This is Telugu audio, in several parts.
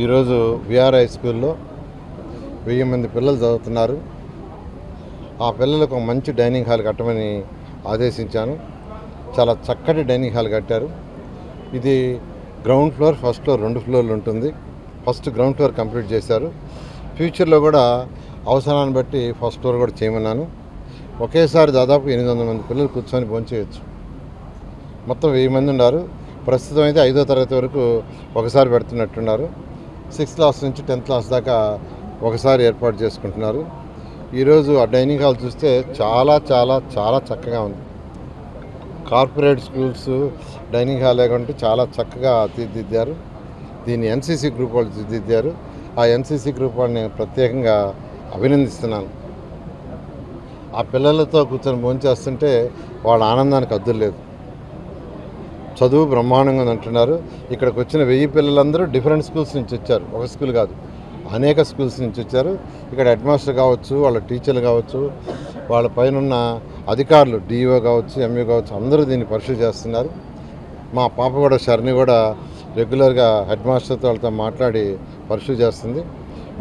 ఈరోజు విఆర్ హై స్కూల్లో 1000 మంది పిల్లలు చదువుతున్నారు. ఆ పిల్లలకు ఒక మంచి డైనింగ్ హాల్ కట్టమని ఆదేశించాను. చాలా చక్కటి డైనింగ్ హాల్ కట్టారు. ఇది గ్రౌండ్ ఫ్లోర్, ఫస్ట్ ఫ్లోర్ 2 ఫ్లోర్లు ఉంటుంది. ఫస్ట్ గ్రౌండ్ ఫ్లోర్ కంప్లీట్ చేశారు. ఫ్యూచర్లో కూడా అవసరాన్ని బట్టి ఫస్ట్ ఫ్లోర్ కూడా చేయమన్నాను. ఒకేసారి దాదాపు 800 మంది పిల్లలు కూర్చొని భోంచేయచ్చు. మొత్తం 1000 మంది ఉన్నారు. ప్రస్తుతం అయితే 5వ తరగతి వరకు ఒకసారి పెడుతున్నట్టున్నారు. 6th క్లాస్ నుంచి 10th క్లాస్ దాకా ఒకసారి ఏర్పాటు చేసుకుంటున్నారు. ఈరోజు ఆ డైనింగ్ హాల్ చూస్తే చాలా చాలా చాలా చక్కగా ఉంది. కార్పొరేట్ స్కూల్స్ డైనింగ్ హాల్ లేకుంటే చాలా చక్కగా తీర్చిదిద్దారు. దీన్ని ఎన్సీసీ గ్రూప్ వాళ్ళు తీర్చిదిద్దారు. ఆ ఎన్సీసీ గ్రూప్ వాళ్ళని ప్రత్యేకంగా అభినందిస్తున్నాను. ఆ పిల్లలతో కూర్చొని భోంచేస్తుంటే వాళ్ళ ఆనందానికి హద్దులు లేదు. చదువు బ్రహ్మాండంగా అంటున్నారు. ఇక్కడికి వచ్చిన 1000 పిల్లలందరూ డిఫరెంట్ స్కూల్స్ నుంచి వచ్చారు. ఒక స్కూల్ కాదు, అనేక స్కూల్స్ నుంచి వచ్చారు. ఇక్కడ హెడ్ మాస్టర్ కావచ్చు, వాళ్ళ టీచర్లు కావచ్చు, వాళ్ళ పైన ఉన్న అధికారులు డిఈఓ కావచ్చు, ఎంఈఓ కావచ్చు, అందరూ దీన్ని పరిశీలి చేస్తున్నారు. మా పాప కూడా శరణి కూడా రెగ్యులర్గా హెడ్ మాస్టర్తో వాళ్ళతో మాట్లాడి పరిశీలి చేస్తుంది.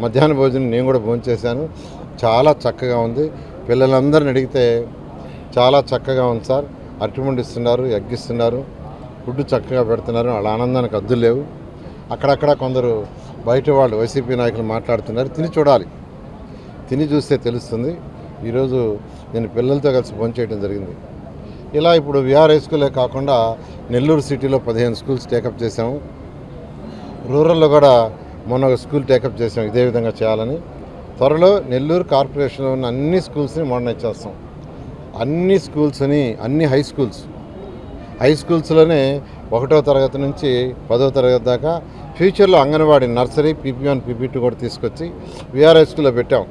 మధ్యాహ్న భోజనం నేను కూడా భోంచేశాను. చాలా చక్కగా ఉంది. పిల్లలందరిని అడిగితే చాలా చక్కగా ఉంది సార్. అరటిపండు ఇస్తున్నారు, ఎగ్ ఇస్తున్నారు, ఫుడ్ చక్కగా పెడుతున్నారు. వాళ్ళ ఆనందానికి హద్దులు లేవు. అక్కడక్కడ కొందరు బయట వాళ్ళు వైసీపీ నాయకులు మాట్లాడుతున్నారు. తిని చూడాలి, తిని చూస్తే తెలుస్తుంది. ఈరోజు నేను పిల్లలతో కలిసి భోంచేయడం జరిగింది. ఇలా ఇప్పుడు విఆర్ హై స్కూలే కాకుండా నెల్లూరు సిటీలో 15 స్కూల్స్ టేకప్ చేసాము. రూరల్లో కూడా మొన్న ఒక స్కూల్ టేకప్ చేసాం ఇదే విధంగా చేయాలని. త్వరలో నెల్లూరు కార్పొరేషన్లో ఉన్న అన్ని స్కూల్స్ని మోడర్నైజ్ చేస్తాం. అన్ని స్కూల్స్ని, అన్ని హై స్కూల్స్లోనే 1వ తరగతి నుంచి 10వ తరగతి దాకా ఫ్యూచర్లో అంగన్వాడీ, నర్సరీ, PP1, PP2 కూడా తీసుకొచ్చి విఆర్ హై స్కూల్లో పెట్టాం.